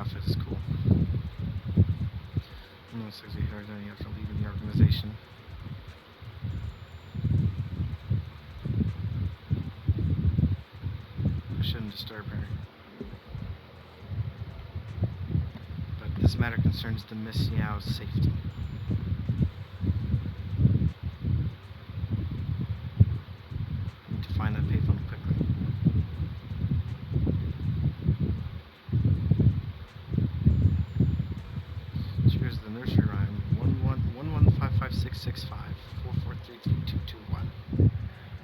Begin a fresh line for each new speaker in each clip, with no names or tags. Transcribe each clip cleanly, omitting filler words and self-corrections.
outfit is cool. No sexy hair done after leaving the organization. I shouldn't disturb her. But this matter concerns the Miss Yao's safety. I need to find that payphone quickly. Here's the nursery rhyme. 11555665 4433221.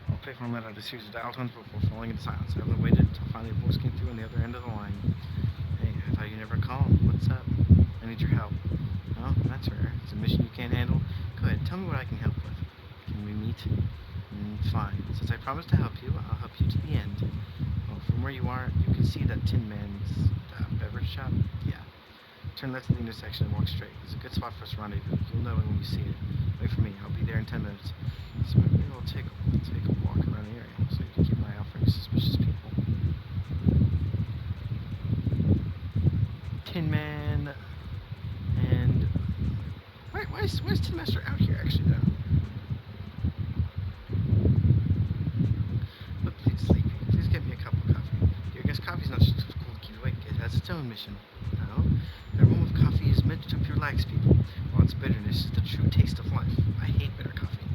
I'll payphone let out a series of dial tones before falling into silence. I only waited until finally a voice came through on the other end of the line. Hey, I thought you never called. What's up? I need your help. Oh, that's rare. It's a mission you can't handle. Go ahead, tell me what I can help with. Can we meet? Fine. Since I promised to help you, I'll help you to the end. Well, from where you are, you can see that Tin Man's beverage shop? Yeah. Turn left at the intersection and walk straight. It's a good spot for us to rendezvous. You'll know it when you see it. Wait for me. I'll be there in 10 minutes. So maybe we'll take a walk around the area so you can keep an eye out for any suspicious people. Tin Man and why is Tin Master out here actually though? Look, please sleepy. Please get me a cup of coffee. Dear guest, coffee's not just cool to keep awake. It has its own mission. No, the aroma of coffee is meant to relax people, while its bitterness is the true taste of life. I hate bitter coffee.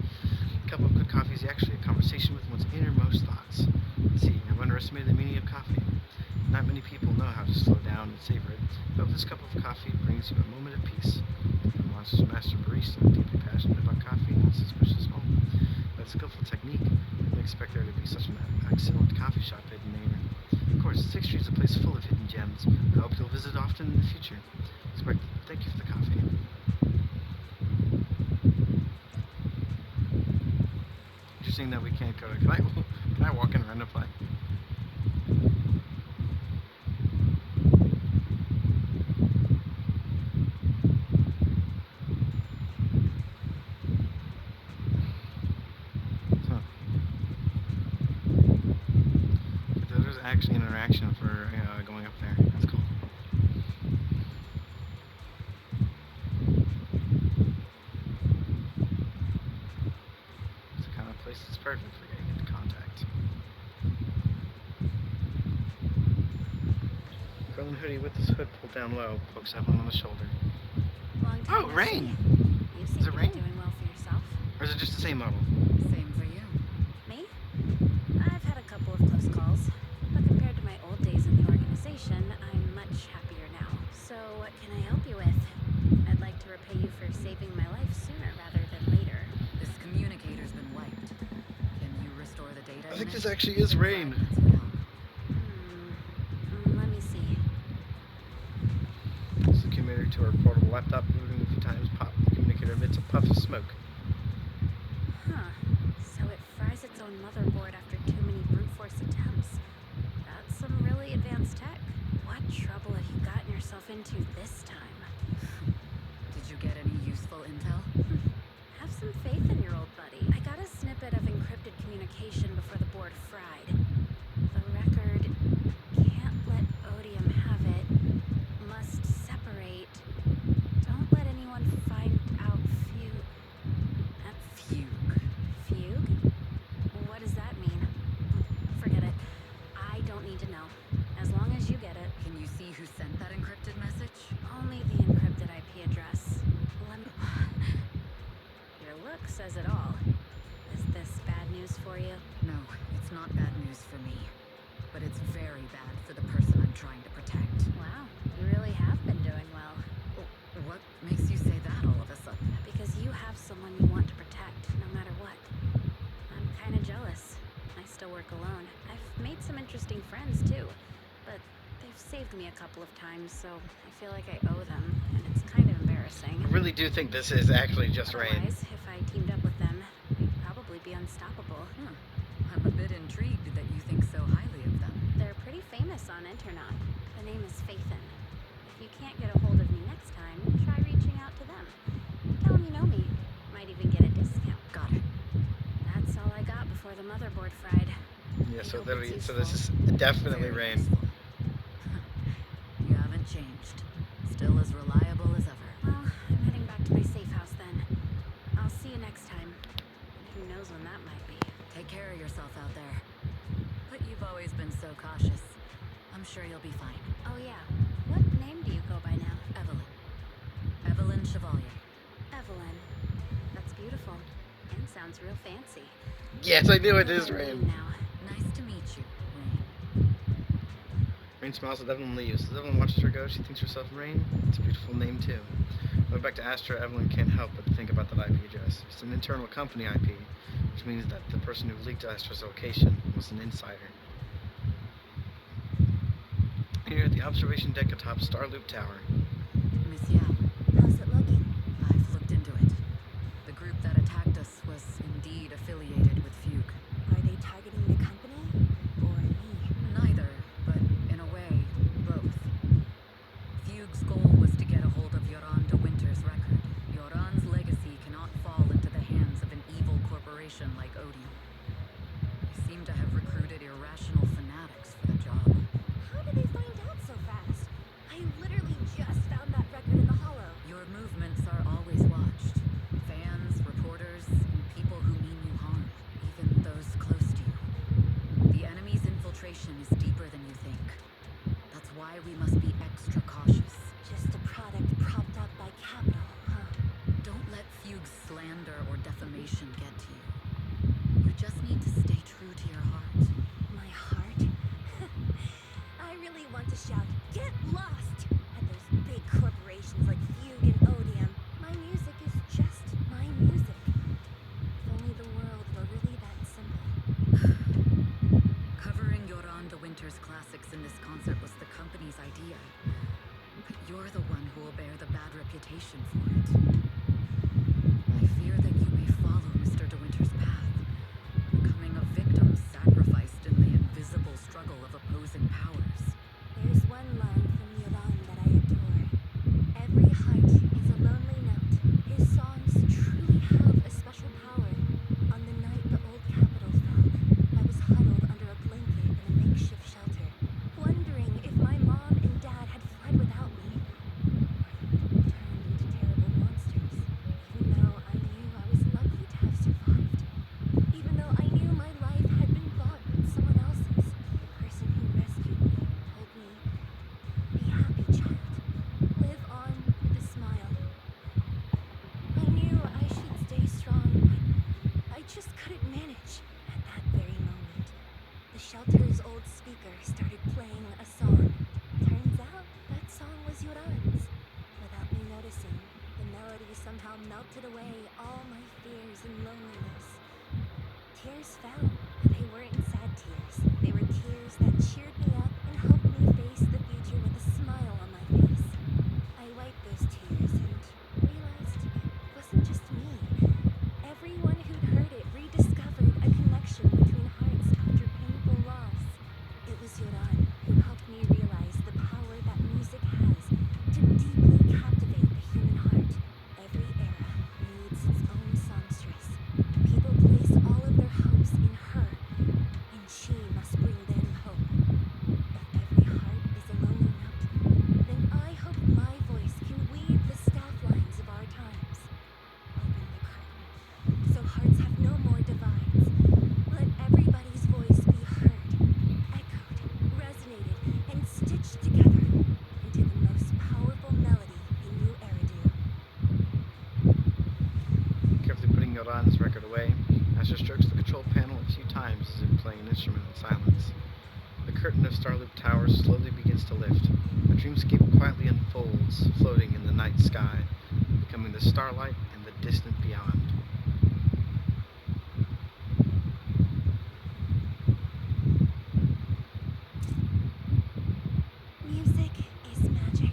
A cup of good coffee is actually a conversation with one's innermost thoughts. See, I've underestimated the meaning of coffee. Not many people know how to slow down and savor it, but this cup of coffee brings you a moment of peace. The monster's master barista, deeply passionate about coffee and suspicious home. That's skillful technique. I didn't expect there to be such an excellent coffee shop hidden there. Of course, 6th Street is a place full of hidden gems. I hope you'll visit often in the future. Thank you for the coffee. Interesting that we can't go to... Can I walk in and run to play? Huh. There's actually an interaction for going up there. That's cool. It's the kind of place that's perfect for getting into contact. Girl in hoodie with his hood pulled down low, pokes Evelyn on the shoulder. Oh, rain!
You seem to be doing well for yourself.
Or is it just the same model?
Same for you. Me? I've had a couple of close calls, but compared to my old days in the organization, I'm much happier now. So what can I help you with? I'd like to repay you for saving my life sooner rather than later.
This communicator's been wiped. Can you restore the data?
I think this actually is rain.
Let me see.
This is the communicator to our portable laptop. Moving a few times, pop. The communicator emits a puff of smoke.
Huh. So it fries its own motherboard after too many brute force attempts. That's some really advanced tech. What trouble have you gotten yourself into this time?
Did you get any useful intel?
Have some faith in your old buddy. I got a snippet of encrypted communication before the board fried. The record can't let Odium have it. Must separate. Don't let anyone find out
Fugue.
Fugue? What does that mean? Forget it. I don't need to know. As long as you get it.
Can you see who sent that encrypted message?
Only the encrypted IP address. Let me... Your look says it all. Is this bad news for you?
No, it's not bad news for me. But it's very bad for the person I'm trying to protect.
Wow, you really have been doing well.
What makes you say that all of a sudden?
Because you have someone you want to protect, no matter what. I'm kind of jealous. I still work alone. I've made some interesting friends, too. But they've saved me a couple of times, so I feel like I owe them, and it's kind of embarrassing.
I really do think this is actually just rain.
Otherwise, if I teamed up with them, we'd probably be unstoppable.
I'm a bit intrigued that you think so highly of them.
They're pretty famous on Internet. The name is Faithin. If you can't get a hold of me next time, try reaching out to them. Tell them you know me. Might even get a discount.
Got it.
That's all I got before the motherboard fried.
Yeah, so this is definitely
Very
rain.
useful. You haven't hasn't changed. Still as reliable as ever.
Well, I'm heading back to my safe house then. I'll see you next time. Who knows when that might be.
Take care of yourself out there. But you've always been so cautious. I'm sure you'll be fine.
Oh yeah, what name do you go by now?
Evelyn. Evelyn Chevalier.
Evelyn. That's beautiful. And sounds real fancy.
Yes, I knew it is
Name
Rain.
now.
Nice to meet you, Rain.
Rain smiles at Evelyn and leaves. As Evelyn watches her go, she thinks to herself, Rain, it's a beautiful name too. Going back to Astra, Evelyn can't help but think about that IP address. It's an internal company IP, which means that the person who leaked Astra's location was an insider. Here at the observation deck atop Starloop Tower.
Miss Yao,
How's it looking?
I've looked into it. The group that attacked us was indeed affiliated with Fugue.
Are they targeting the company? Or me?
Neither, but in a way, both. Fugue's goal was to get a hold of Joran de Winter's record. Joran's legacy cannot fall into the hands of an evil corporation like Odium. They seem to have recruited irrational fanatics for the job.
How did they find out so fast? I literally just found that record in the hollow.
Your movements are always watched. Fans, reporters, and people who mean you harm. Even those close to you. The enemy's infiltration is deeper than you think. That's why we must be extra cautious.
Just a product propped up by capital, huh?
Don't let Fugue's slander or defamation get to you. You just need to stay true to your heart.
My heart? I really want to shout, "Get lost!" at those big corporations like Fugue and Odium. My music is just my music. If only the world were really that simple.
Covering Joran de Winter's classics in this concert was the company's idea. But you're the one who will bear the bad reputation for it. I fear that you may follow Mr. de Winter's path, becoming a victim sacrificed in the invisible struggle of opposing powers.
There's one line from Joran that I adore. Every heart is a lonely note. His songs truly have a special power. On the night the old capital fell, I was huddled under a blanket in a makeshift shelter, wondering if my mom and dad had fled without me, or turned into terrible monsters, even though I knew I was lucky to have survived. Even though I knew my life had been bought with someone else's, the person who rescued me told me, "Be happy, child. Live on with a smile." I knew I should stay strong, but I just couldn't manage. At that very moment, the shelter's old speaker started playing a song. Turns out that song was Joran's. Without me noticing, the melody somehow melted away all my fears and loneliness. Tears fell, but they weren't sad tears. They were tears that cheered me up and helped me face the future with a smile on my face. I wiped those tears and realized it wasn't just me. Everyone who'd heard it rediscovered a connection between hearts after painful loss. It was Joran who helped me realize the power that music has to deeply captivate the human heart. Every era needs its own songstress. People place all of their hopes in her, and she must bring them hope. If every heart is a lonely note, then I hope my voice can weave the staff lines of our times. Open the curtain, so hearts have no more divides. Let everybody's voice be heard, echoed, resonated, and stitched together into the most powerful melody in New Eridu.
Carefully putting Joran's record away, Astra strokes the control panel a few times as if playing an instrument in silence. The curtain of Starloop Tower slowly begins to lift. A dreamscape quietly unfolds, floating in the night sky, becoming the starlight and the distant beyond.
Music is magic.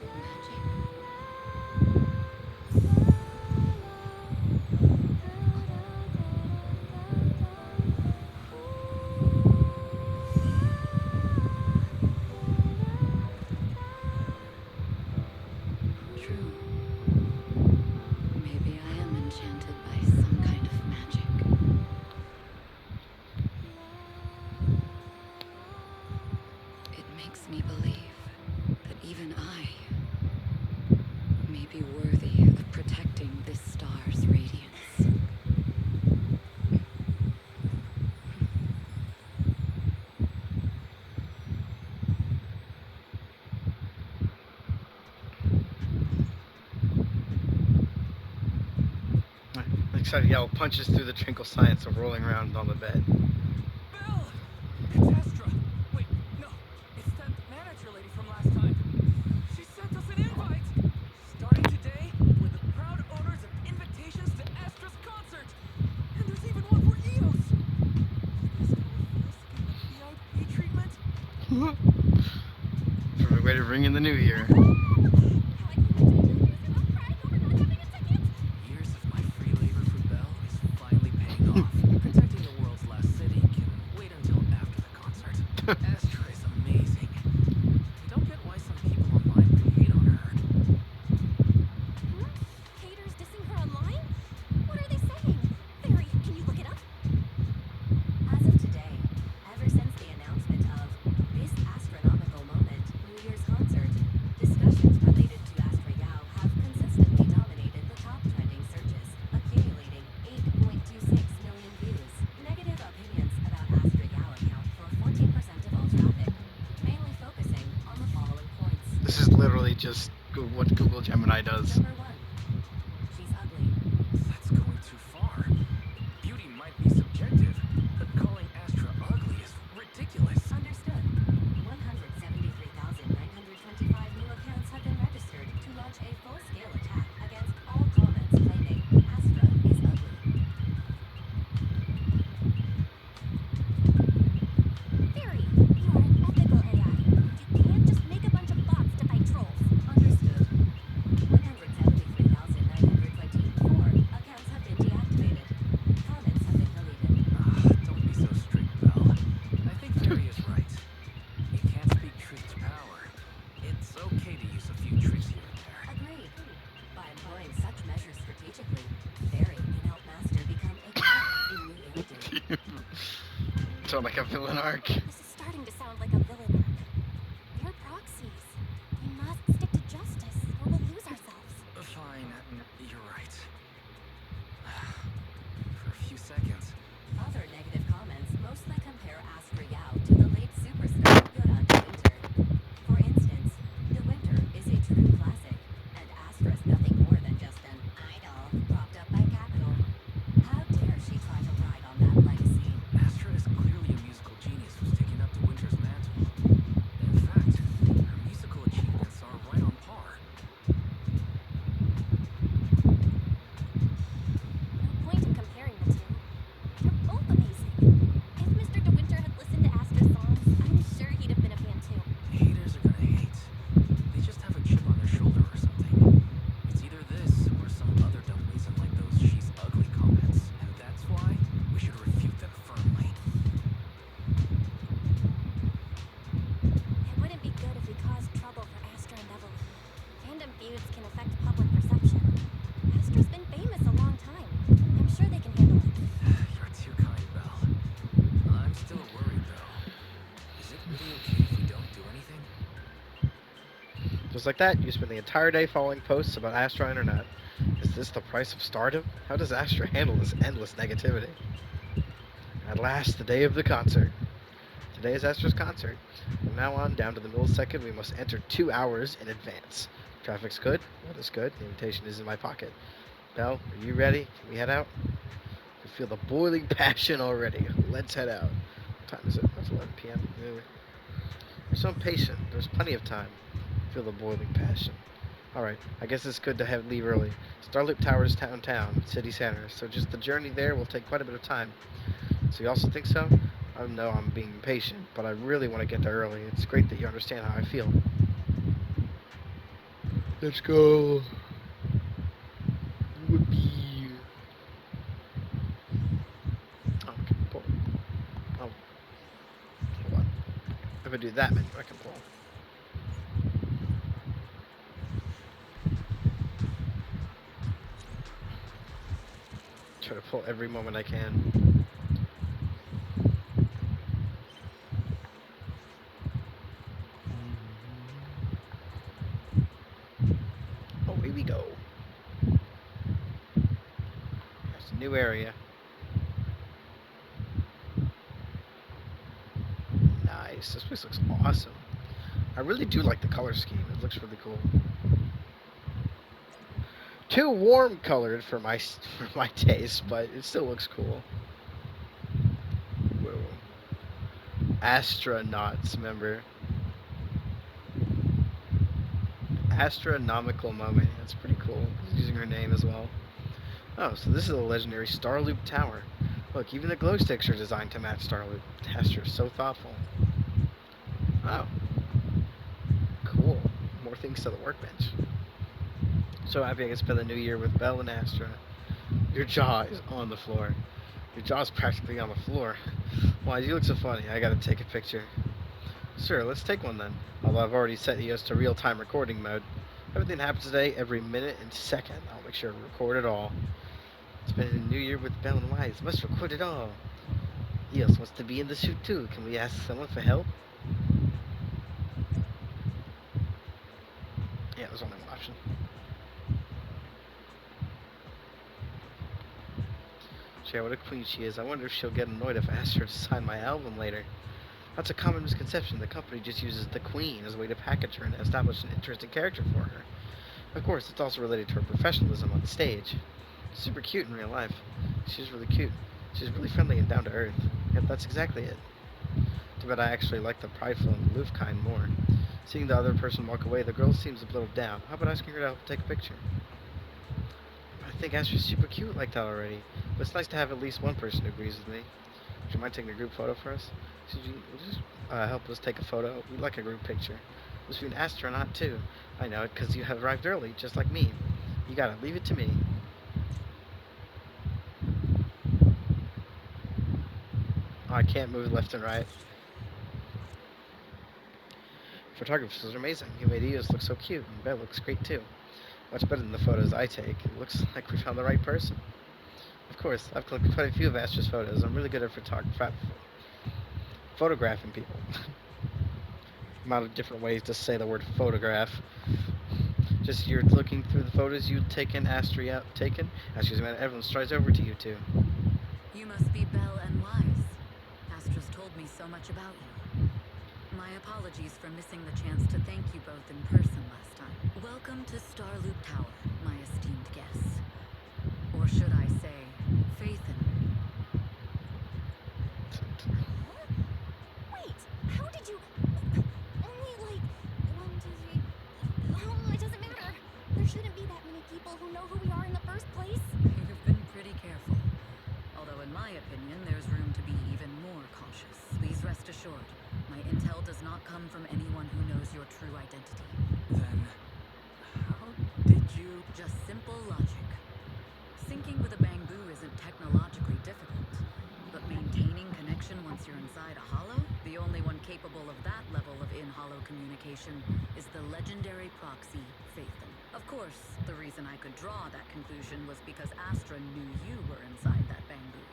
Magic.
makes me believe that even I may be worthy of protecting this star's radiance.
Excited yell punches through the twinkle science of rolling around on the bed.
Bill! It's Astra. Wait, no. It's that manager lady from last time. She sent us an invite! Starting today, we're the proud owners of invitations to Astra's concert! And there's even one for EOS! Is this how it feels to get the VIP treatment?
Perfect way to ring in the new year.
Years of my free labor for Bell is finally paying off. Protecting the world's last city can wait until after the concert. Astra is amazing. I don't get why some people online hate on her.
Haters dissing her online? What are they saying? Barry, can you look it up? As of today, ever since the announcement of this astronomical moment, New Year's concert, discussions related to Astra Yao have consistently dominated the top trending searches, accumulating 8.26 million views. Negative opinions about Astra Yao account for 14% of all traffic, mainly focusing on the following points.
This is literally just what Google Gemini does.
Number 1. She's ugly.
That's going too far. Beauty might be subjective, but calling Astra ugly is ridiculous.
Understood. 173,925 new accounts have been registered to launch a full-scale attack against all comments claiming Astra is ugly. Barry, you are an ethical AI. You can't just make a bunch of bots to fight trolls. Understood. 173,924 accounts have been deactivated. Comments have been deleted.
Don't be so strict, Belle. I think Barry is right. You can't speak truth to power. It's okay to use a few tricks here and there.
Agreed. By employing such measures strategically, Barry can help Master become a god in New York.
Sound like a villain arc.
This is starting to sound like a villain arc. We're proxies. We must stick to justice, or we'll lose ourselves.
Fine, you're right. For a few seconds.
Other negative comments mostly compare Astra Yao to the late superstar Jorans Funeral. For instance, De Winter is a true classic, and Astra's nothing more than just an idol propped up by capital. How dare she try to ride on that legacy?
Astra is clearly a musical genius who's taken up to Winter's mantle. In fact, her musical achievements are right on par.
No point in comparing the two. They're both amazing. If Mr. De Winter had listened to Astra's songs, I'm sure he'd have been a fan too.
Haters are gonna hate. They just have a chip on their shoulder or something. It's either this or some other dumb reason like those "she's ugly" comments. And that's why we should refute them firmly.
It wouldn't be good if we caused trouble for Astra and Evelyn. Fandom feuds can affect public perception. Astra's been famous a long time. I'm sure they can handle it.
You're too kind, Belle. I'm still worried, though. Is it really okay if we don't do anything?
Just like that, you spend the entire day following posts about Astra Internet. Is this the price of stardom? How does Astra handle this endless negativity? At last, the day of the concert. Today is Astra's concert. From now on, down to the millisecond, we must enter 2 hours in advance. Traffic's good. Weather's good. The invitation is in my pocket. Belle, are you ready? Can we head out? I feel the boiling passion already. Let's head out. What time is it? It's 11 p.m. You're so impatient. There's plenty of time. Feel the boiling passion. Alright, I guess it's good to leave early. Starloop Tower is downtown, city center, so just the journey there will take quite a bit of time. So you also think so? I know I'm being impatient, but I really want to get there early. It's great that you understand how I feel. Let's go. Whoopee. Oh, I can pull. Oh, hold on. If I do that menu, I can pull. Try to pull every moment I can. new area. Nice. This place looks awesome. I really do like the color scheme. It looks really cool. Too warm colored for my for my taste, but it still looks cool. Whoa. Astronauts, remember? Astronomical moment. That's pretty cool. Using her name as well. Oh, so this is a legendary Starloop Tower. Look, even the glow sticks are designed to match Starloop. Astra's so thoughtful. Oh, cool. More things to the workbench. So happy I can spend the new year with Belle and Astra. Your jaw is on the floor. Your jaw's practically on the floor. Why, you look so funny. I gotta take a picture. Sure, let's take one then. Although I've already set EOS to real-time recording mode. Everything that happens today, every minute and second. I'll make sure to record it all. Spending a new year with Belle and Wise. Must record it all. EOS wants to be in the shoot too. Can we ask someone for help? Yeah, there's only one option. Share what a queen she is. I wonder if she'll get annoyed if I ask her to sign my album later. That's a common misconception. The company just uses the queen as a way to package her and establish an interesting character for her. Of course, it's also related to her professionalism on stage. Super cute in real life. She's really cute. She's really friendly and down to earth. Yep, that's exactly it. Too bad I actually like the prideful and aloof kind more. Seeing the other person walk away, the girl seems a little down. How about asking her to help take a picture? I think Astra's super cute like that already. But it's nice to have at least one person who agrees with me. Would you mind taking a group photo for us? Would you just help us take a photo? We'd like a group picture. Must be an astronaut too. I know it because you have arrived early, just like me. You gotta leave it to me. Oh, I can't move left and right. Photographers are amazing. You made Eos look so cute, and Belle looks great too. Much better than the photos I take. It looks like we found the right person. Of course, I've collected quite a few of Astra's photos. I'm really good at photographing people. Amount of different ways to say the word photograph. Just you're looking through the photos you've taken, Astra's man, everyone strides over to you two.
You must be Belle and Wise. Astra's told me so much about you. My apologies for missing the chance to thank you both in person last time. Welcome to Starloop Tower, my esteemed guests. Or should I say, faith in me.
Wait, how did you... Only like... 1, 2, 3... Oh, it doesn't matter. There shouldn't be that many people who know who we are in the first place.
You've been pretty careful. Although in my opinion, there's room to be even more cautious. Please rest assured, my intel does not come from anyone who knows your true identity.
Then, how did you...
Just simple logic. Syncing with a bamboo isn't technologically difficult, but maintaining connection once you're inside a hollow? The only one capable of that level of in-hollow communication is the legendary proxy, Phaethon. Of course, the reason I could draw that conclusion was because Astra knew you were inside that bamboo.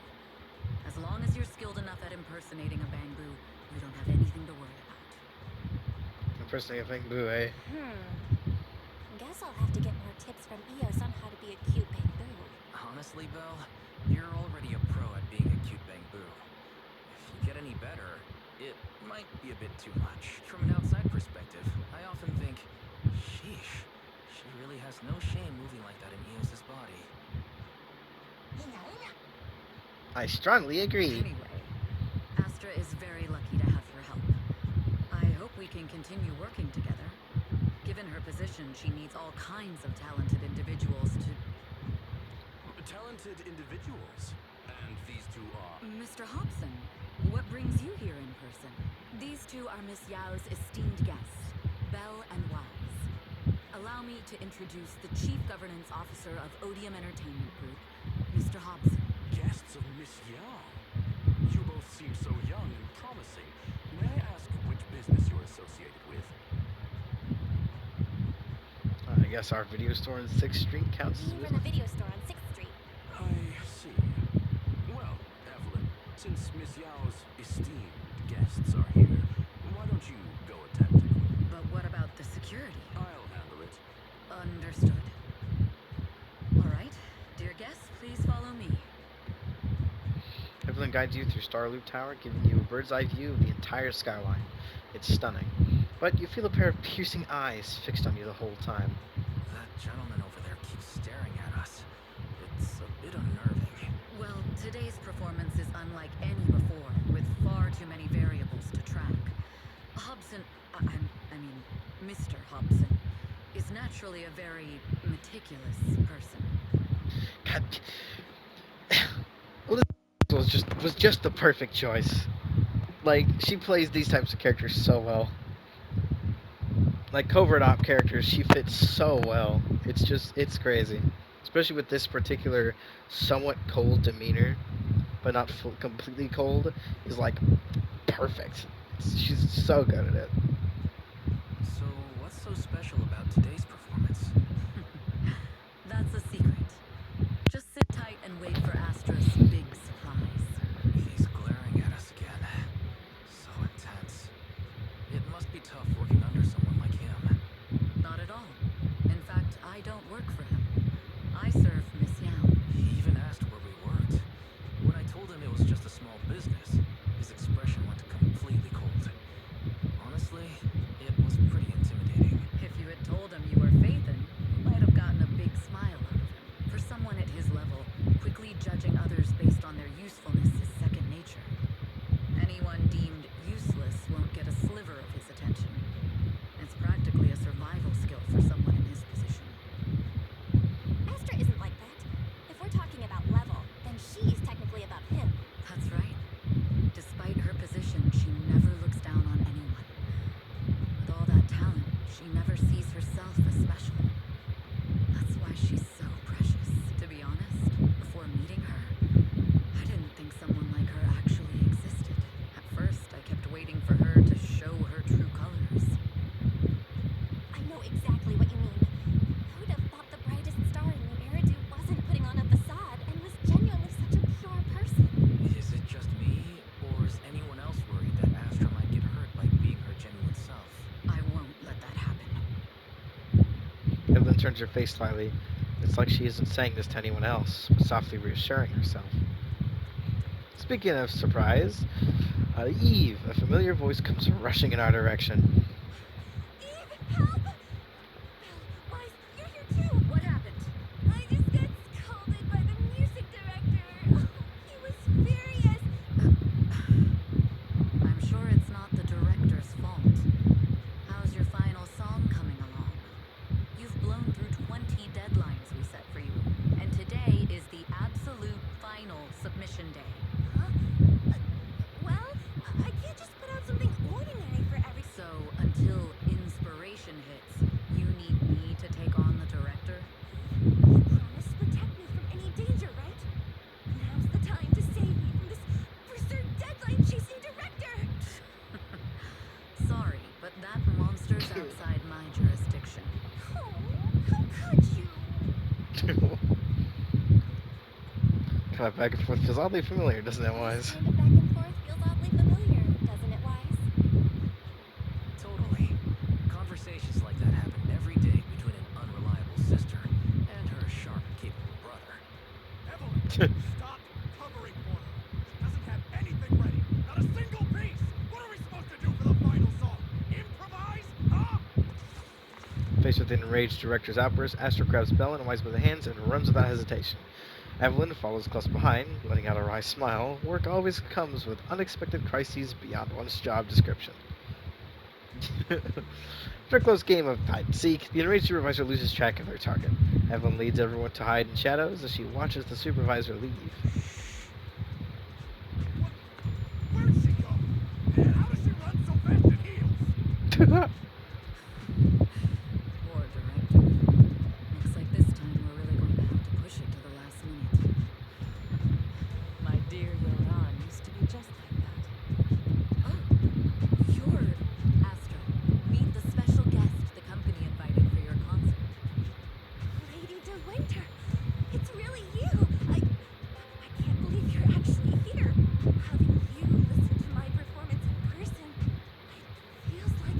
As long as you're skilled enough at impersonating a bamboo, you don't have anything to worry about.
Impersonating a bamboo, eh?
Guess I'll have to get more tips from Eos on how to be a cute bamboo.
Honestly, Belle, you're already a pro at being a cute bamboo. If you get any better, it might be a bit too much. From an outside perspective, I often think, sheesh, she really has no shame moving like that in Eos's body.
I strongly agree.
Anyway, Astra is very lucky to have your help. I hope we can continue working together. Given her position, she needs all kinds of talented individuals to...
Talented individuals? And these two are...
Mr. Hobson, what brings you here in person?
These two are Miss Yao's esteemed guests, Belle and Wise. Allow me to introduce the Chief Governance Officer of Odium Entertainment Group, Mr. Hobson.
guests of Miss Yao. You both seem so young and promising. May I ask which business you're associated with?
I guess our video store on 6th Street counts as a
We run a
business.
video store on 6th Street.
I see. Well, Evelyn, since Miss Yao's esteemed guests are here, why don't you go attend to them?
But what about the security?
I'll handle it.
Understood. All right, dear guests, please follow me.
Evelyn guides you through Starloop Tower, giving you a bird's eye view of the entire skyline. It's stunning, but you feel a pair of piercing eyes fixed on you the whole time.
That gentleman over there keeps staring at us. It's a bit unnerving.
Well, today's performance is unlike any before, with far too many variables to track. Hobson, I mean, Mr. Hobson, is naturally a very meticulous person.
God, was just the perfect choice. Like, she plays these types of characters so well. Like covert op characters, she fits so well. It's crazy, especially with this particular somewhat cold demeanor, but not completely cold. Is like perfect. She's so good at it.
So, what's so special about today's performance?
That's a secret. Just sit tight and wait for Astra's big surprise.
He's glaring at us again. So intense. It must be tough working under someone like him.
Not at all. In fact, I don't work for him. I serve Miss Yao.
He even asked where we worked. When I told him it was just a small business, his expression went completely cold. Honestly, it was pretty intimidating.
If you had told him you were Phaethon, you might have gotten a big smile out of him. For someone at his level, quickly judging others based on their usefulness is second nature. Anyone deemed useless won't get a sliver of his attention. It's practically a survival skill for someone in his position.
Astra isn't like that. If we're talking about level, then she's technically above him.
That's right. Despite her position, she never looks down on anyone. With all that talent, she never sees herself as special. That's why she's so precious. To be honest, before meeting her, I didn't think someone like her actually existed. At first, I kept waiting for her to show her true colors.
I know exactly what you mean. Who'd have thought the brightest star in New Eridu wasn't putting on a facade and was genuinely such a pure person?
Is it just me, or is anyone else worried that Astra might get hurt by being her genuine self?
I won't let that happen.
Evelyn turns her face slightly. It's like she isn't saying this to anyone else, but softly reassuring herself. Speaking of surprise, Eve, a familiar voice comes rushing in our direction.
Eve, help! Wise, you're here too!
What happened?
I just got scolded by the music director. He was furious.
I'm sure it's not the director's fault. How's your final song coming along? You've blown through 20 deadlines we set for you, and today is the absolute final submission day.
Huh? Well, I can't just put out something ordinary for every.
So, until inspiration hits, you need me to take on the director?
You promised to protect me from any danger, right? Now's the time to save me from this berserk deadline-chasing director!
Sorry, but that monster's outside my jurisdiction.
Oh, how could you?
Kind of back and forth feels oddly familiar, doesn't it, Wise?
Kind of back and forth feels oddly familiar, doesn't it, Wise?
Totally. Conversations like that happen every day between an unreliable sister and her sharp and capable brother.
Evelyn, stop covering for her. She doesn't have anything ready. Not a single piece. What are we supposed to do for the final song? Improvise? Huh?
Faced with the enraged director's outburst, Astra grabs Bella and Wise by the hands and runs without hesitation. Evelyn follows close behind, letting out a wry smile. Work always comes with unexpected crises beyond one's job description. After a close game of hide and seek, the enraged supervisor loses track of their target. Evelyn leads everyone to hide in shadows as she watches the supervisor leave.
Where'd she go? And how does she run so fast in heels?
Poor director. Looks like this time we're really going to have to push it to the last minute.
My dear Joran used to be just like that.
Oh, you're Astra. Meet the special guest the company invited for your concert.
Lady De Winter! It's really you! I can't believe you're actually here. Having you listen to my performance in person, it feels like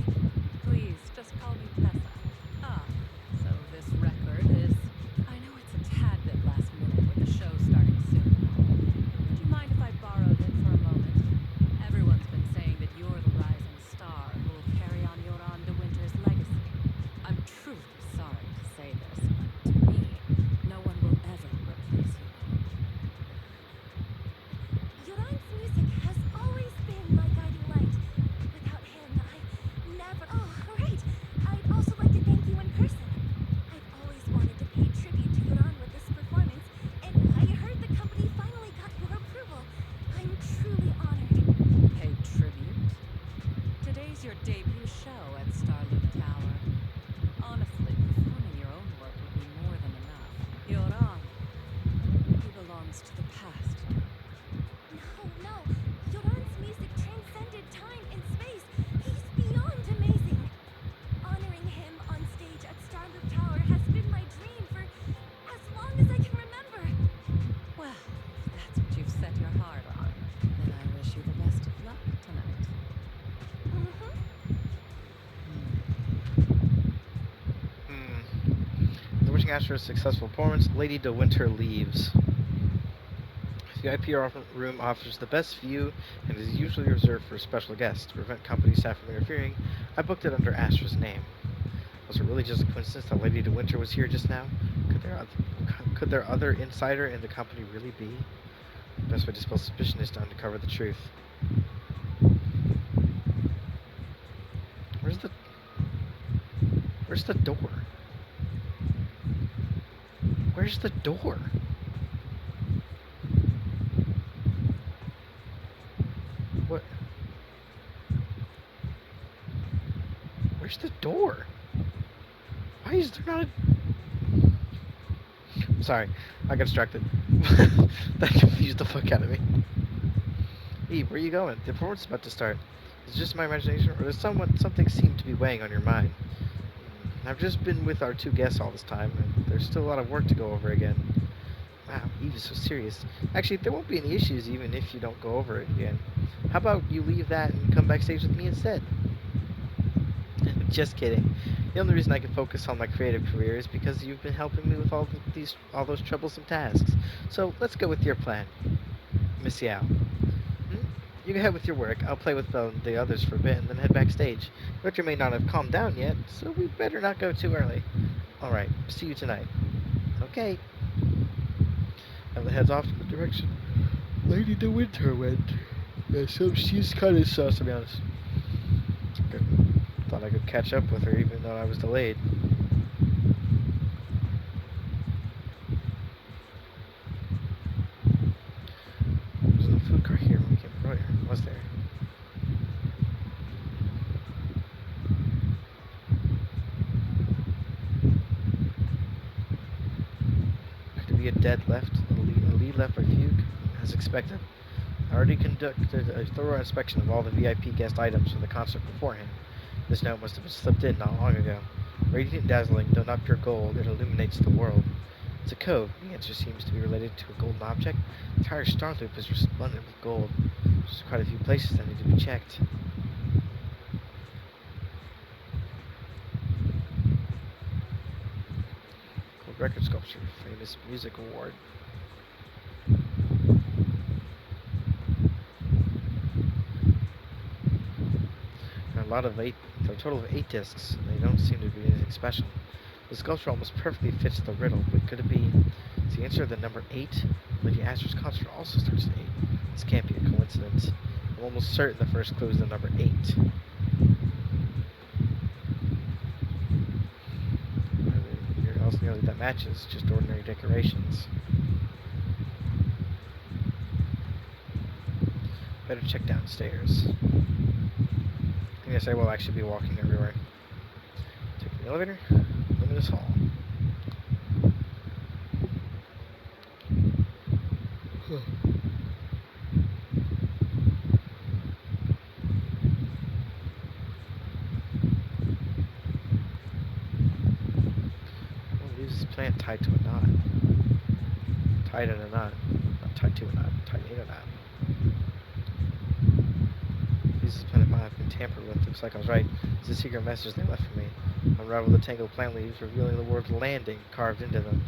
Rushing after a successful performance, Lady De Winter leaves. The VIP room offers the best view and is usually reserved for special guests. To prevent company staff from interfering, I booked it under Astra's name. Was it really just a coincidence that Lady De Winter was here just now? Could their other insider in the company really be? The best way to dispel suspicion is to uncover the truth. Where's the door? Where's the door? What? Where's the door? Why is there not a... Sorry, I got distracted. That confused the fuck out of me. Eve, where are you going? The performance is about to start. Is it just my imagination, or does something seem to be weighing on your mind? I've just been with our two guests all this time, and there's still a lot of work to go over again. Wow, Eve is so serious. Actually, there won't be any issues even if you don't go over it again. How about you leave that and come backstage with me instead? Just kidding. The only reason I can focus on my creative career is because you've been helping me with all those troublesome tasks. So let's go with your plan, Miss Yao. You go ahead with your work. I'll play with the others for a bit and then head backstage. Victor may not have calmed down yet, so we better not go too early. Alright, see you tonight. Okay. Evelyn heads off in the direction Lady De Winter went. Yeah, so she's kind of sus, to be honest. Okay. Thought I could catch up with her even though I was delayed. There's no food cart here when we came earlier. Was there? Could it be a dead left? A lead left by Fugue? As expected. I already conducted a thorough inspection of all the VIP guest items from the concert beforehand. This note must have been slipped in not long ago. Radiant and dazzling, though not pure gold, it illuminates the world. It's a code. The answer seems to be related to a golden object. The entire star loop is resplendent with gold. There's quite a few places that need to be checked. Gold record sculpture, famous music award. There are a total of 8 discs. They don't seem to be anything special. The sculpture almost perfectly fits the riddle, but could it be the answer to the number 8? Lady Astra's concert also starts at 8. This can't be a coincidence. I'm almost certain the first clue is the number 8. Anything else nearly that matches, just ordinary decorations. Better check downstairs. I guess I will actually be walking everywhere. Take the elevator, luminous hall. Leaves this plant tied to a knot. Tied in a knot. Not tied to a knot, tied in a knot. This plant might have been tampered with. Looks like I was right. It's a secret message they left for me. Unravel the tangled plant leaves, revealing the word landing carved into them.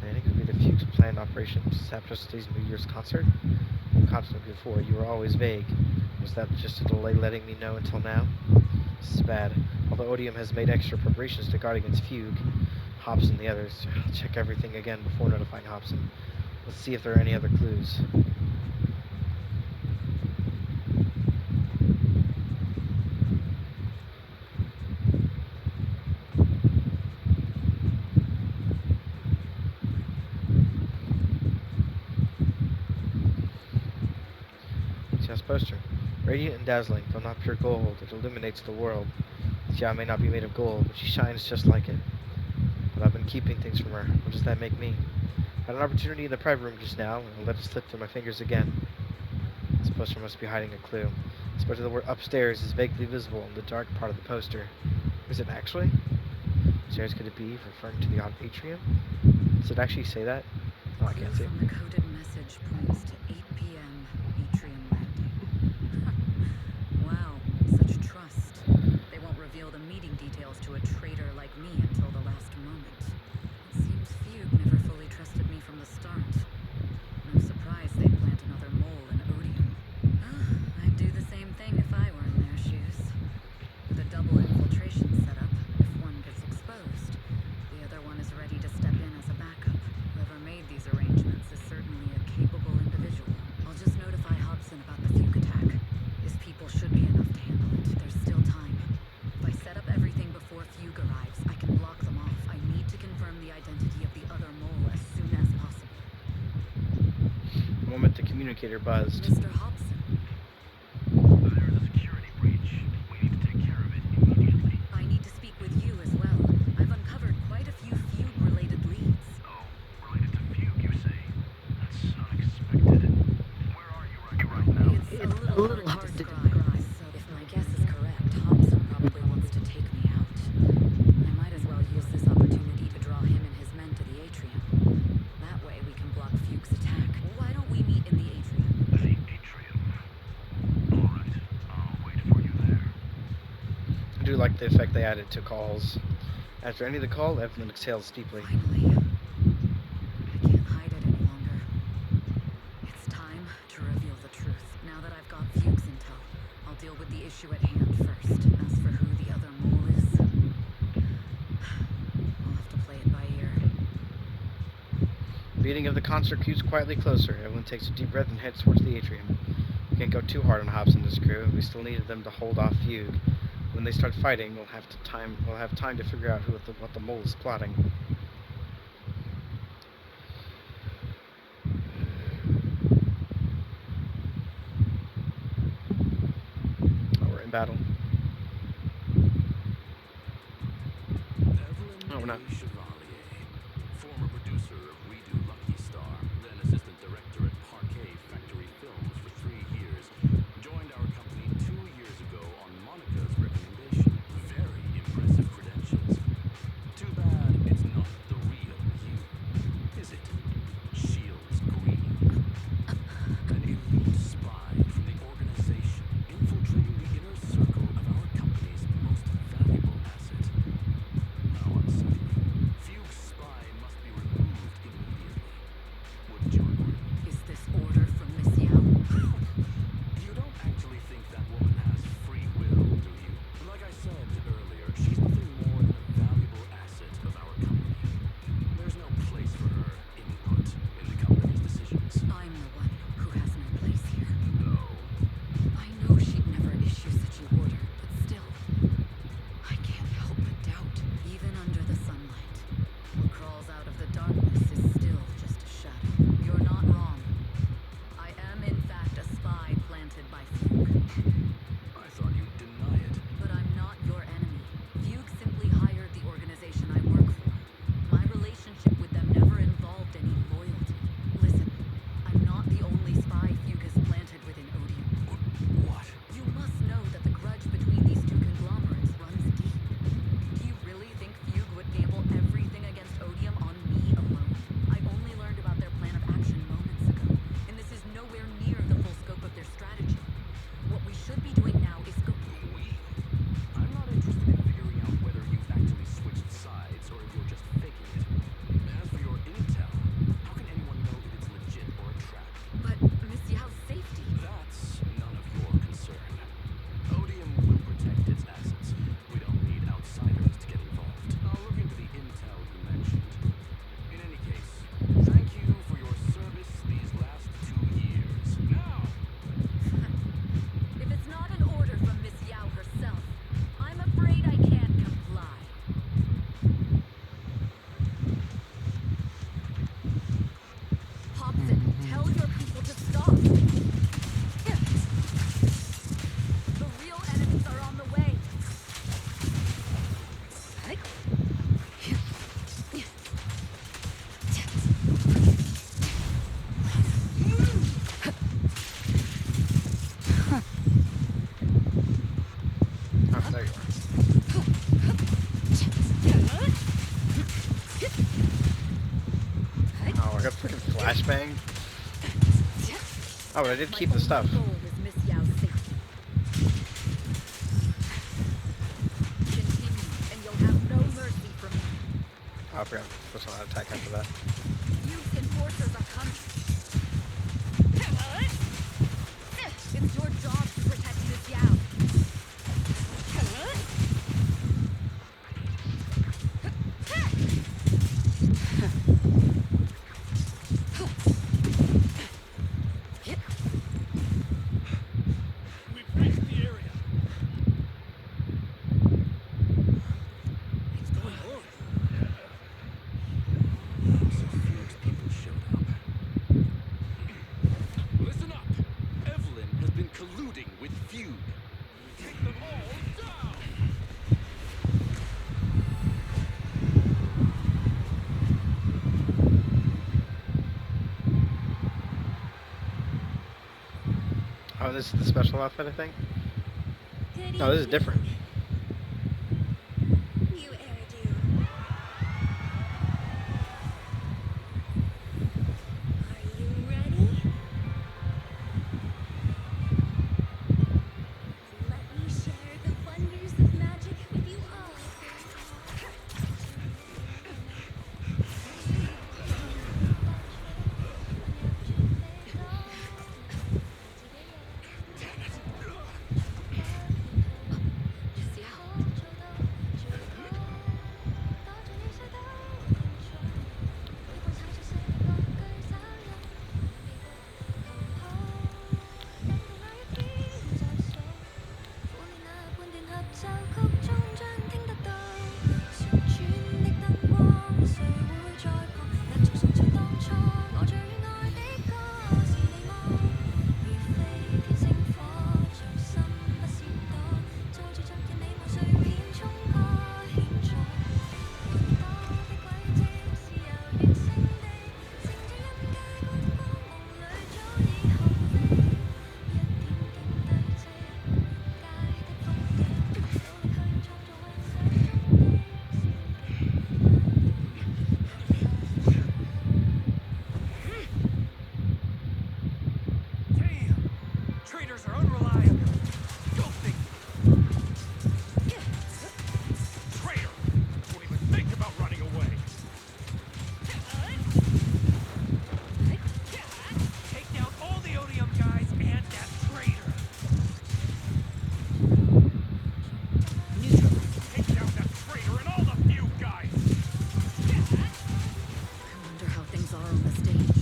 Landing could be the future planned operation to sabotage today's New Year's concert. Constantly before, you were always vague. Was that just a delay letting me know until now? This is bad. Although Odium has made extra preparations to guard against Fugue, Hobson and the others, I'll check everything again before notifying Hobson. Let's see if there are any other clues. Poster. Radiant and dazzling, though not pure gold, it illuminates the world. Xia may not be made of gold, but she shines just like it. But I've been keeping things from her. What does that make me? I had an opportunity in the private room just now, and I let it slip through my fingers again. This poster must be hiding a clue. Especially the word upstairs is vaguely visible in the dark part of the poster. Is it actually? Upstairs could it be referring to the odd atrium? Does it actually say that? No, I can't see.
From the coded message points to 8 p.m. Atrium Landing. Wow, such trust. They won't reveal the meeting details to a traitor like me until the last moment. It
communicator buzzed.
Mr. Hobson,
There's a security breach. We need to take care of it immediately.
I need to speak with you as well. I've uncovered quite a few fugue-related leads.
Oh, related to Fugue, you say? That's unexpected. Where are you right now?
It's a little hard to describe. So if my guess is correct, Hobson probably wants to take me out. I might as well use this opportunity to draw him and his men to the atrium. That way we can block Fugue's attack. Why don't we meet in the atrium?
The atrium. All right, I'll wait for you there.
I do like the effect they added to calls. After ending the call, Evelyn exhales deeply.
Finally. I can't hide it any longer. It's time to reveal the truth. Now that I've got Fugue's intel, I'll deal with the issue at hand first. As for who the other mole is, I'll have to play it by ear.
Beating of the concert cues quietly closer. Evelyn takes a deep breath and heads towards the atrium. We can't go too hard on Hobson and his crew. We still needed them to hold off Fugue. When they start fighting, we'll have time to figure out what the mole is plotting. Oh, we're in battle. Oh, we're not.
Evelyn Chevalier, former producer of Redo Lucky Star, then assistant director at Parquet Factory Films for 3 years, joined our company 2 years ago on Monica's recommendation. Very impressive credentials. Too bad it's not the real you, is it? Shields Green. An elite spy from the organization, infiltrating the inner circle of our company's most valuable asset. How unsettling. Fugue's spy must be removed immediately. Wouldn't you agree?
Is this order from Miss Yao?
You don't actually think that woman has free will, do you? Like I said earlier, she's nothing more than a valuable asset of our company. There's no place for her input in the company's decisions.
I'm the one who has no place here.
No.
I know she'd never issue such an order, but still, I can't help but doubt. Even under the sunlight, what crawls out of the darkness is still just a shadow. You're not wrong. I am, in fact, a spy planted by Fugue.
I thought you'd deny it.
But I'm not your enemy. Fugue simply hired the organization I work for. My relationship with them never involved any loyalty. Listen, I'm not the only spy Fugue has planted within Odium.
What?
You must know that the grudge between these two conglomerates runs deep. Do you really think Fugue would gamble everything against Odium on me alone? I only learned about their plan of action moments ago, and this is nowhere near the full scope of their strategy. What we should be doing now is go...
We? I'm not interested in figuring out whether you've actually switched sides or if you're just faking it. As for your intel, how can anyone know if it's legit or a trap?
But Miss Yao's safety...
That's none of your concern. Odium will protect its assets. We don't need outsiders to get involved. I'll look into the intel you mentioned. In any case, thank you for your service these last 2 years. Now!
If it's not an order from Miss Yao herself, I'm afraid I can't comply. Hobson, tell your people to stop. The real enemies are on the way.
Oh, there you are. Oh, I got freaking flashbang. Oh, but I did keep the stuff.
My only goal is Miss Yao's safety. Continue, and you'll have no mercy from me.
Oh, I forgot to push on attack after that.
Fugue's enforcers are coming. It's your job to protect Miss Yao.
We've reached the area. What's going on?
with Feud.
Take them all down!
Oh, this is the special outfit, I think.
Good
No, this is different.
You Eridu. Are you ready? Let me share the wonders of magic with you all.
Damn! Traitors are unreliable. Go figure. Traitor! Don't even think about running away. Take down all the Odium guys and that traitor. Take down that traitor and all the few guys.
I wonder how things are on the stage.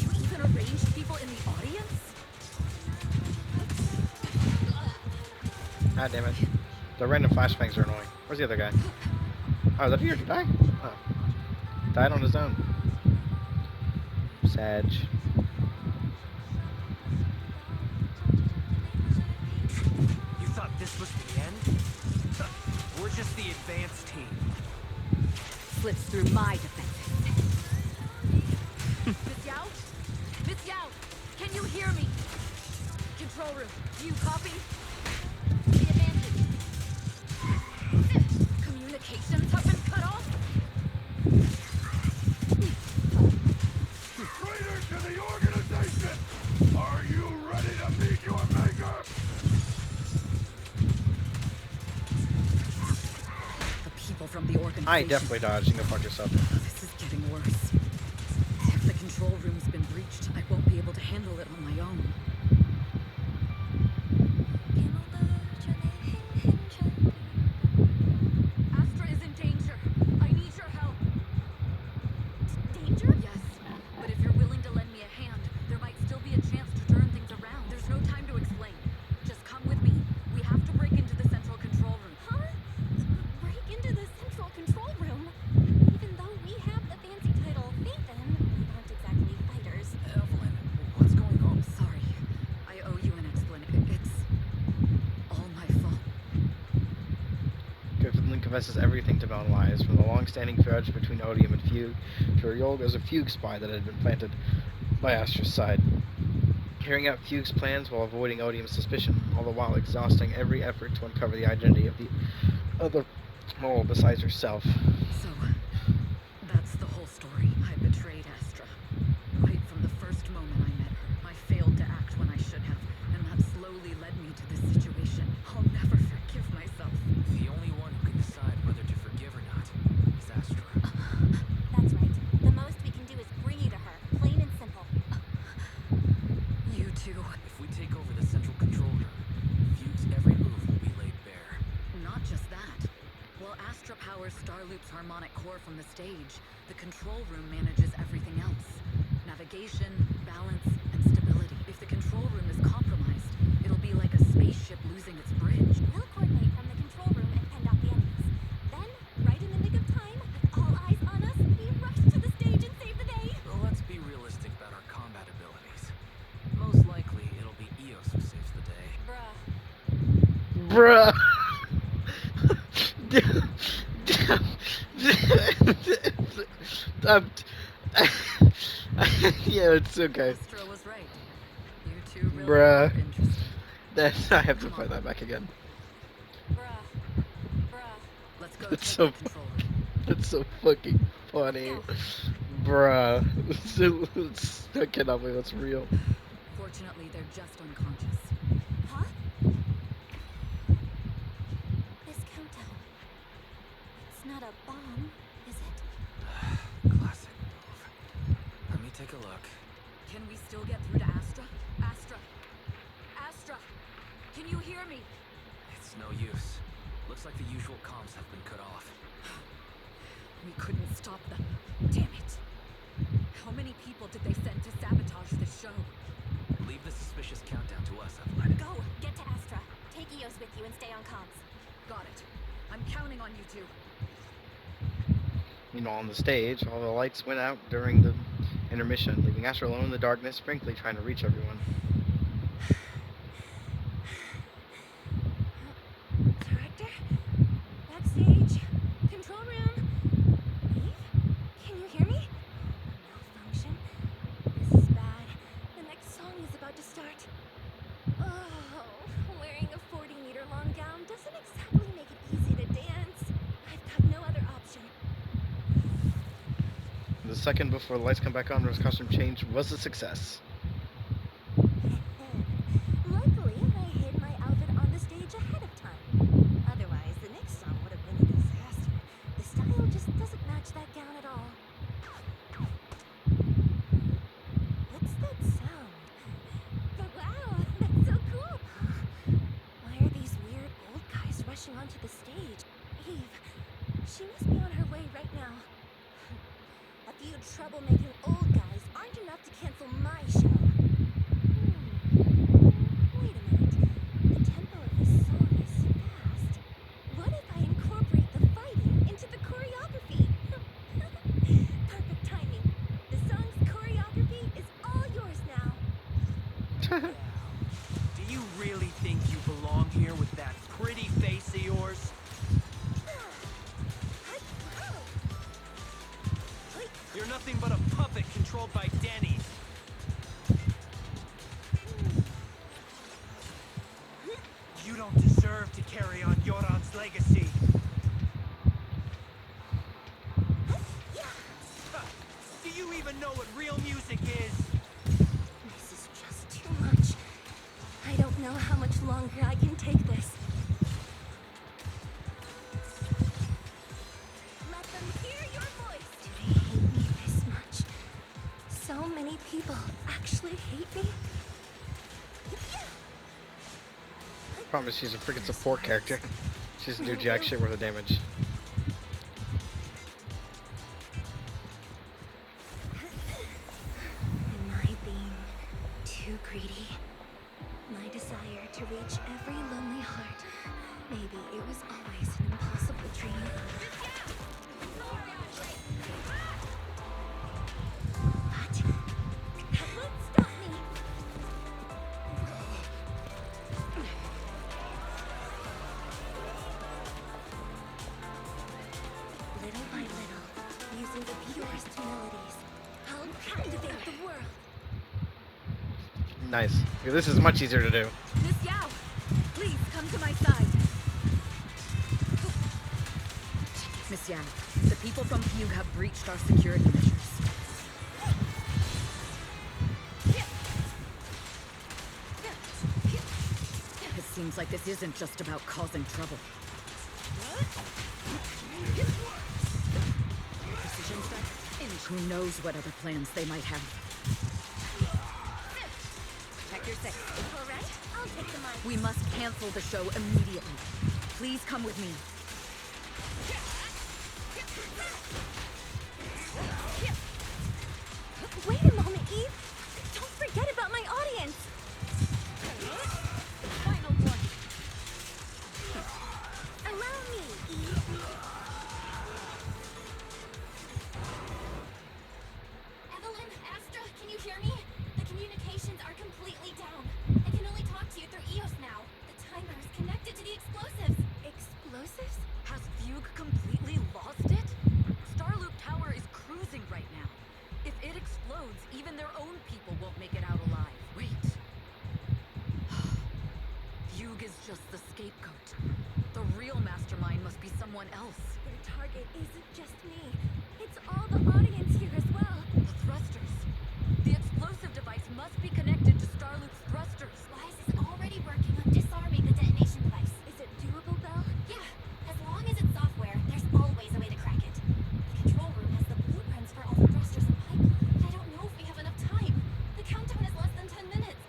You even arranged people in the audience?
God damn it. The random flashbangs are annoying. Where's the other guy? Oh, is that here to die? Oh. Died on his own. Sag.
You thought this was the end? We're just the advanced team.
Slips through my defenses. Miss Yao? Miss Yao, can you hear me? Control room, do you copy? The advantage. Communications have been cut off?
Traitor to the organization! Are you ready to meet your maker?
The people from the organization.
I definitely dodged. You can go fuck yourself.
This is getting worse. If the control room's been breached, I won't be able to handle it on my own. Astra is in danger. I need your help.
Danger?
Yes, but if you're willing to lend me a hand, there might still be a chance to turn things around. There's no time to explain. Just come with me. We have to break into the central control room.
Huh? Break into the central control room? Even though we have the fancy title Nathan, we aren't exactly fighters.
Evelyn, what's going on?
Sorry, I owe you an explanation. It's all my fault.
Griffin confesses everything to Mount Lies, from the long-standing grudge between Odium and Fugue to her role as a Fugue spy that had been planted by Astra's side. Carrying out Fugue's plans while avoiding Odium's suspicion, all the while exhausting every effort to uncover the identity of the other mole besides herself.
So, that's the whole story. I betrayed Astra. Right from the first moment I met her, I failed to act when I should have, and that slowly led me to this situation. I'll never forgive myself.
The only one who can decide whether to forgive or not is Astra.
That's right. The most we can do is bring you to her, plain and simple.
You too.
If we take over the central control room, Fugue's every move will be laid bare.
Not just that. While Astra powers Starloop's harmonic core from the stage, the control room manages everything else. Navigation, balance, and stability. If the control room is compromised, it'll be like a spaceship losing its bridge.
We'll coordinate from the control room and fend off the enemies. Then, right in the nick of time, with all eyes on us, we rush to the stage and save the day.
Well, let's be realistic
Bruh. I'm, yeah, it's okay.
Astra was right. You two really
Bruh.
are interesting.
I have to
Come
play
on.
that back again.
Bruh. Bruh.
Let's go
That's
check
so
the control room.
that's so fucking funny.
Let's
Bruh. I cannot believe that's real.
Fortunately, they're just unconscious.
Huh? This countdown. It's not a bomb, is it?
Classic move. Let me take a look.
Can we still get through to Astra? Astra! Astra! Can you hear me?
It's no use. Looks like the usual comms have been cut off.
We couldn't stop them. Damn it! How many people did they send to sabotage the show?
Leave the suspicious countdown to us, Evelyn.
Go! Get to Astra. Take Eos with you and stay on comms.
Got it. I'm counting on you two.
Meanwhile, on the stage, all the lights went out during the intermission, leaving Astro alone in the darkness, frankly trying to reach everyone.
Director? Backstage? Control room? Eve? Can you hear me? Malfunction? This is bad. The next song is about to start. Oh, wearing a 40-meter long gown doesn't exactly make it easy to dance. I've got no other option.
The second before the lights come back on, Rose costume change was a success.
Luckily, I hid my outfit on the stage ahead of time. Otherwise, the next song would have been a disaster. The style just doesn't match that gown at all. What's that sound? Wow, that's so cool! Why are these weird old guys rushing onto the stage? Eve, she must be on her way right now. A few troublemaking old guys aren't enough to cancel my show. Wait a minute. The tempo of this song is fast. What if I incorporate the fighting into the choreography? Perfect timing. The song's choreography is all yours now.
Do you really think you belong here with that pretty face of yours? You're nothing but a puppet controlled by Denny. You don't deserve to carry on Jorans' legacy. Do you even know what real music is?
This is just too much. I don't know how much longer I can take this. Let them hear your voice. Do they hate me this much? So many people actually hate me?
Problem is she's a freaking support character. She doesn't do jack shit worth of damage.
Am I being too greedy? My desire to reach every lonely heart. Maybe it was always an impossible dream. But that won't stop me. Little by little, using the purest melodies, I'll captivate the world.
Nice. Yeah, this is much easier to do.
Miss Yao, please come to my side. Miss Yao, the people from Fugue have breached our security measures. It seems like this isn't just about causing trouble. Precision strike? Who knows what other plans they might have. Check your six.
All right, I'll take the mic.
We must cancel the show immediately. Please come with me.
Wait a moment, Eve. Don't forget about my audience.
Final one.
Allow me, Eve. Evelyn, Astra, can you hear me? The communications are completely down. I can only talk to you through Eos now. The timer is connected to the
people won't make it out alive. Wait. Fugue is just the scapegoat. The real mastermind must be someone else.
Their target isn't just me. It's all the audience here as well.
The thrusters. The explosive device must be connected to Starloop's thrusters.
Wise is already working on disarming the detonation device.
Is it doable, Belle?
Yeah, as long as it's software, there's always a way to crack it. The control room has the blueprints for all the thrusters and pipeline, but I don't know if we have enough time. The countdown is less than 10 minutes.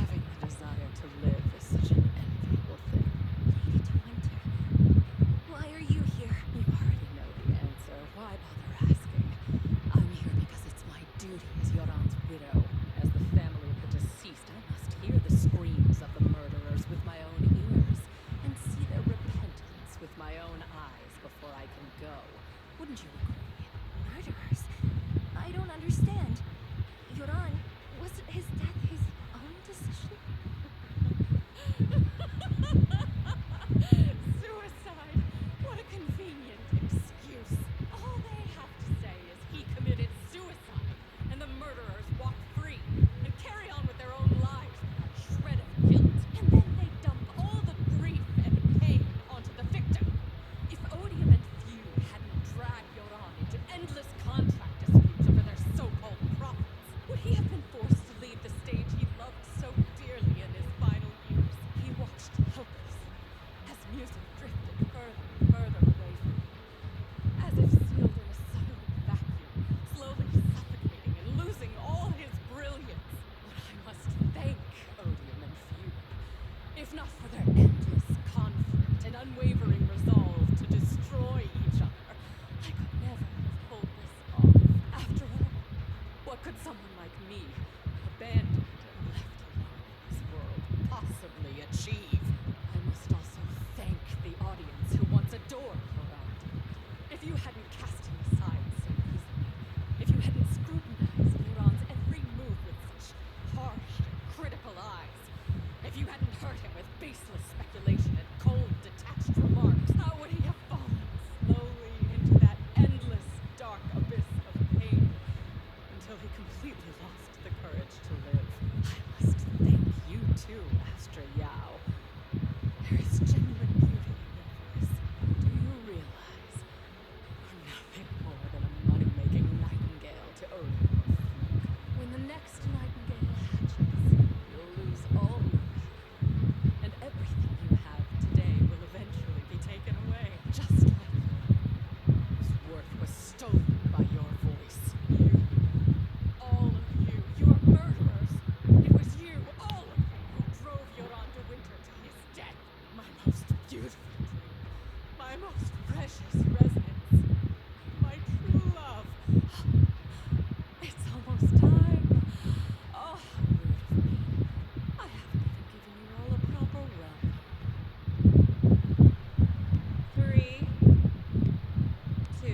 Having the desire to live is such an enviable thing.
Lady de Winter, why are you here?
You already know the answer. Why bother asking? I'm here because it's my duty as Jorans' widow. As the family of the deceased, I must hear the screams of the murderers with my own ears and see their repentance with my own eyes before I can go. Wouldn't you agree?
Murderers? I don't understand. Joran, wasn't his death his own decision?
Suicide! What a convenient excuse. All they have to say is he committed suicide, and the murderers walk free and carry on with their own lives without a shred of guilt. And then they dump all the grief and pain onto the victim. If Odium and Fugue hadn't dragged Joran into endless contract disputes over their so-called profits, would he have been forced to leave the stage he loved so dearly in his final years? He watched helplessly as music drifted further and further away from him, as if sealed in a silent vacuum, slowly suffocating and losing all his brilliance. But I must thank Odium and Fugue, if not for their endless conflict and unwavering resolve to destroy each other. I could never have pulled this off. After all, what could someone like me, abandoned and left alone in this world, possibly achieve? I must also thank the audience who once adored Jorand. If you hadn't cast him aside so easily, if you hadn't scrutinized Jorand's every move with such harsh and critical eyes, if you hadn't hurt him with baseless speculation and cold, detached remarks, how would he have fallen slowly into that endless, dark abyss of pain until he completely lost the courage to live? I must thank you too, Master Yao. There is genuine beauty in your voice. Do you realize you're nothing more than a money-making nightingale to Odin? When the next nightingale hatches, you'll lose all your power, and everything you have today will eventually be taken away, just like whose worth was stolen by your voice. You, all of you, you're murderers. It was you, all of you, who drove Joran de Winter to his death. My most beautiful dream, my most precious resonance, my true love. It's almost time. Oh, how rude of me. I haven't even given you all a proper welcome. 3, 2,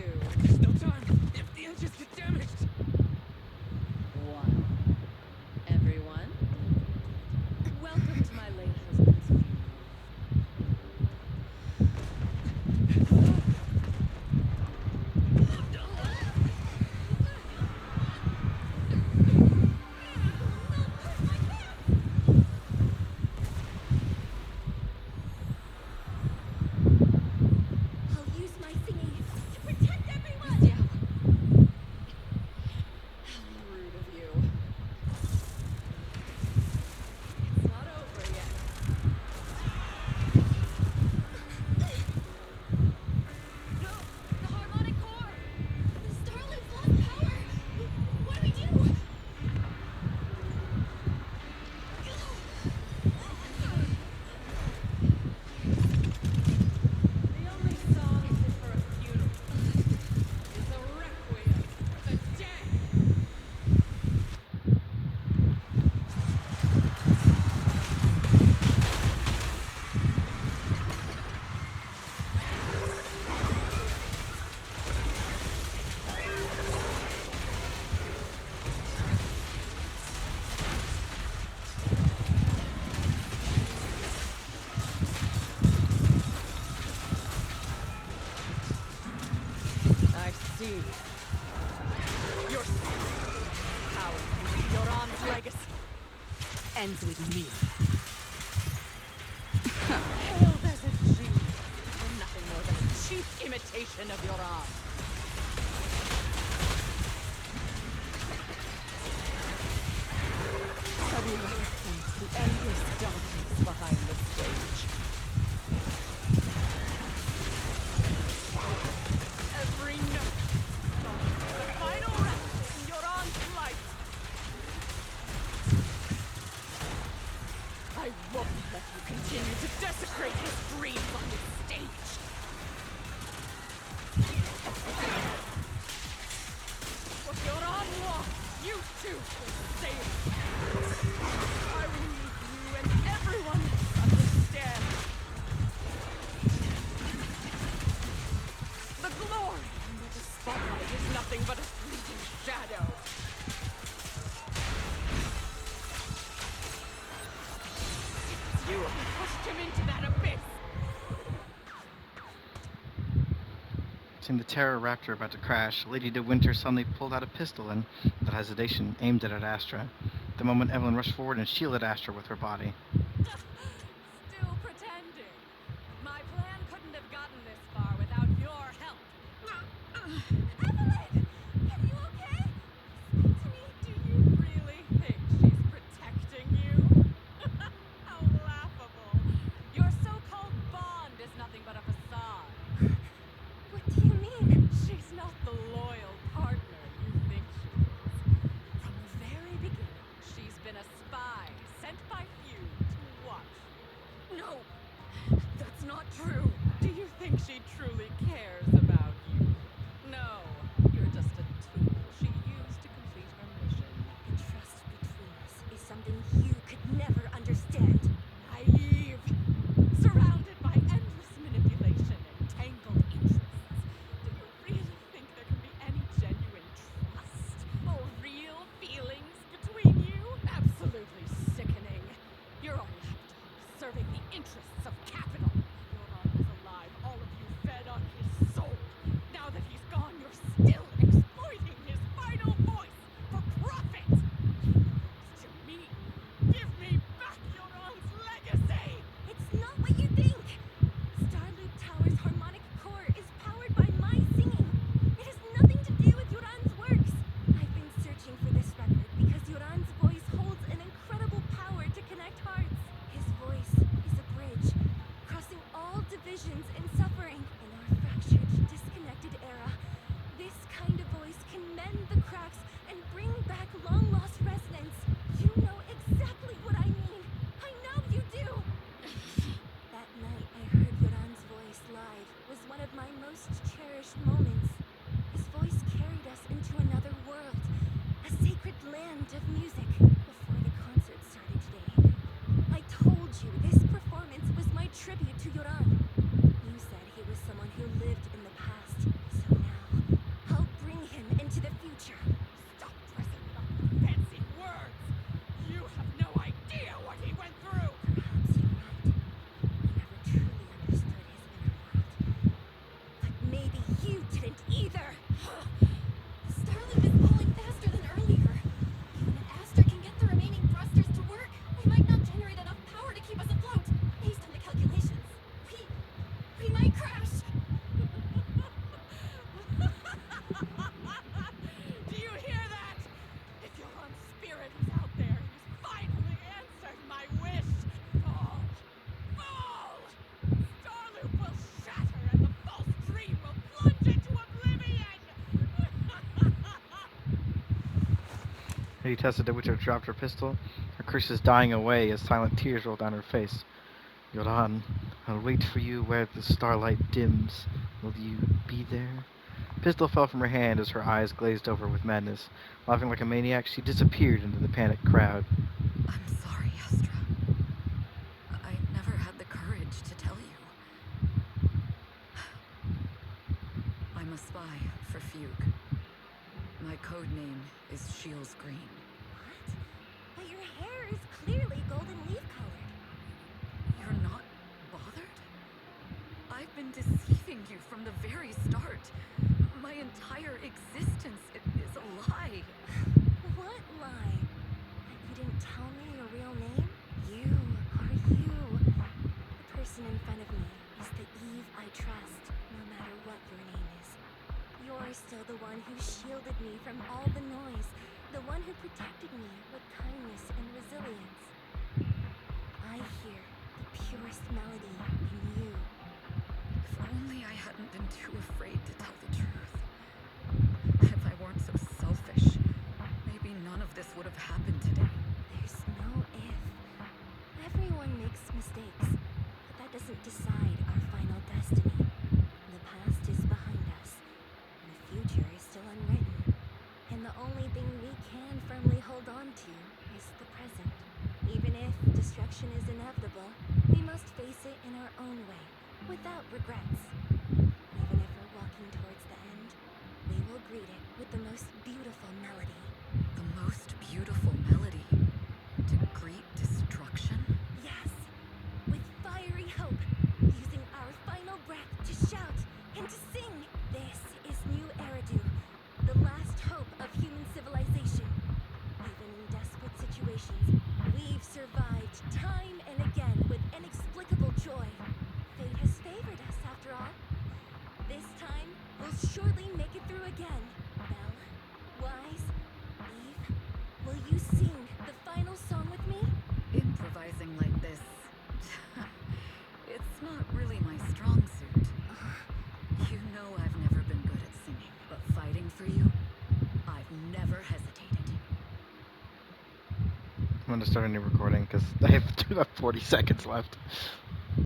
There's no time. If the engines get damaged.
1. Everyone, welcome to my late husband's funeral.
I'll use my thingy to protect everyone!
Yeah. How rude of you. It's not over yet.
No! The harmonic core! The Starloop's lost power! What do we do?
The only song fit for a funeral is a requiem for the dead. I see. ends with me. Hailed as a genius, you're nothing more than a cheap imitation of your art. Have you ever sensed the endless darkness behind the stage? Every note, the final rest in Jorans life. I won't let you continue to desecrate his dreams on this stage. What Joran wants, you too will save. I will need you and everyone to understand. The glory under the spotlight is nothing but a fleeting shadow. You pushed him into that abyss.
Seeing the terror raptor about to crash, Lady De Winter suddenly pulled out a pistol and, without hesitation, aimed it at Astra. The moment Evelyn rushed forward and shielded Astra with her body.
Still pretending. My plan couldn't have gotten this far without your help.
Evelyn! Are you okay? Speak to me.
Do you really think she's protecting you? How laughable. Your so-called bond is nothing but a facade.
What do you mean?
She's not the loyal partner you think she is. From the very beginning, she's been a spy sent by Feud to watch you.
No! That's not true!
Do you think she truly cares about you? No, you're just a tool she used to complete her mission.
The trust between us is something you could never understand.
Naive! Surrounded by endless manipulation and tangled interests. Do you really think there can be any genuine trust or real feelings between you? Absolutely sickening. You're a lapdog serving the interests of capital. Joran was alive, all of you fed on his soul. Now that he's gone, you're still exploiting his final voice for profit. To me, give me back Joran's legacy!
It's not what you think. Starloop Tower's harmonic core is powered by my singing. It has nothing to do with Yoran's works. I've been searching for this record because Yoran's voice holds an incredible power to connect hearts. His voice is a bridge, crossing all divisions and suffering. In our fractured, disconnected era, this kind of voice can mend the cracks and bring back long-lost resonance. You know exactly what I mean. I know you do. That night I heard Yoran's voice live was one of my most cherished moments. His voice carried us into another world, a sacred land of music. Before the concert started today, I told you this performance was my tribute to Yoran. You said he was someone who lived in the past, so now I'll bring him into the future.
Stop dressing it up with fancy words! You have no idea what he went through!
Perhaps you're right. I never truly understood his inner world. But maybe you didn't either. The Starloop is falling faster than earlier. Even if Astra can get the remaining thrusters to work, we might not generate enough power to keep us afloat. Based on the calculations, we might crash.
Do you hear that? If Joran's spirit is out there, he's finally answered my wish. Fall! Fall! Starloop will shatter and the false dream will plunge into oblivion!
Lady Tessa De Winter dropped her pistol, her curses dying away as silent tears rolled down her face. Joran, I'll wait for you where the starlight dims. Will you be there? Pistol fell from her hand as her eyes glazed over with madness. Laughing like a maniac, she disappeared into the panicked crowd.
I'm sorry, Astra. I never had the courage to tell you. I'm a spy for Fugue. My code name is Shields Green.
What? But your hair is clearly golden leaf colored.
You're not bothered? I've been deceiving you from the very start. My entire existence is a lie.
What lie? That you didn't tell me your real name?
this would have happened today.
There's no if. Everyone makes mistakes, but that doesn't decide our final destiny. The past is behind us, and the future is still unwritten. And the only thing we can firmly hold on to is the present. Even if destruction is inevitable, we must face it in our own way, without regrets. Even if we're walking towards the end, we will greet it with the most beautiful melody.
The most beautiful melody to greet destruction?
Yes, with fiery hope, using our final breath to shout and to sing. This is New Eridu, the last hope of human civilization. Even in desperate situations, we've survived time and again with inexplicable joy. Fate has favored us after all. This time, we'll surely make it through again. Belle, Wise, Eve, will you sing the final song with me?
Improvising like this. It's not really my strong suit. You know I've never been good at singing, but fighting for you, I've never hesitated.
I'm gonna start a new recording because I have 40 seconds left.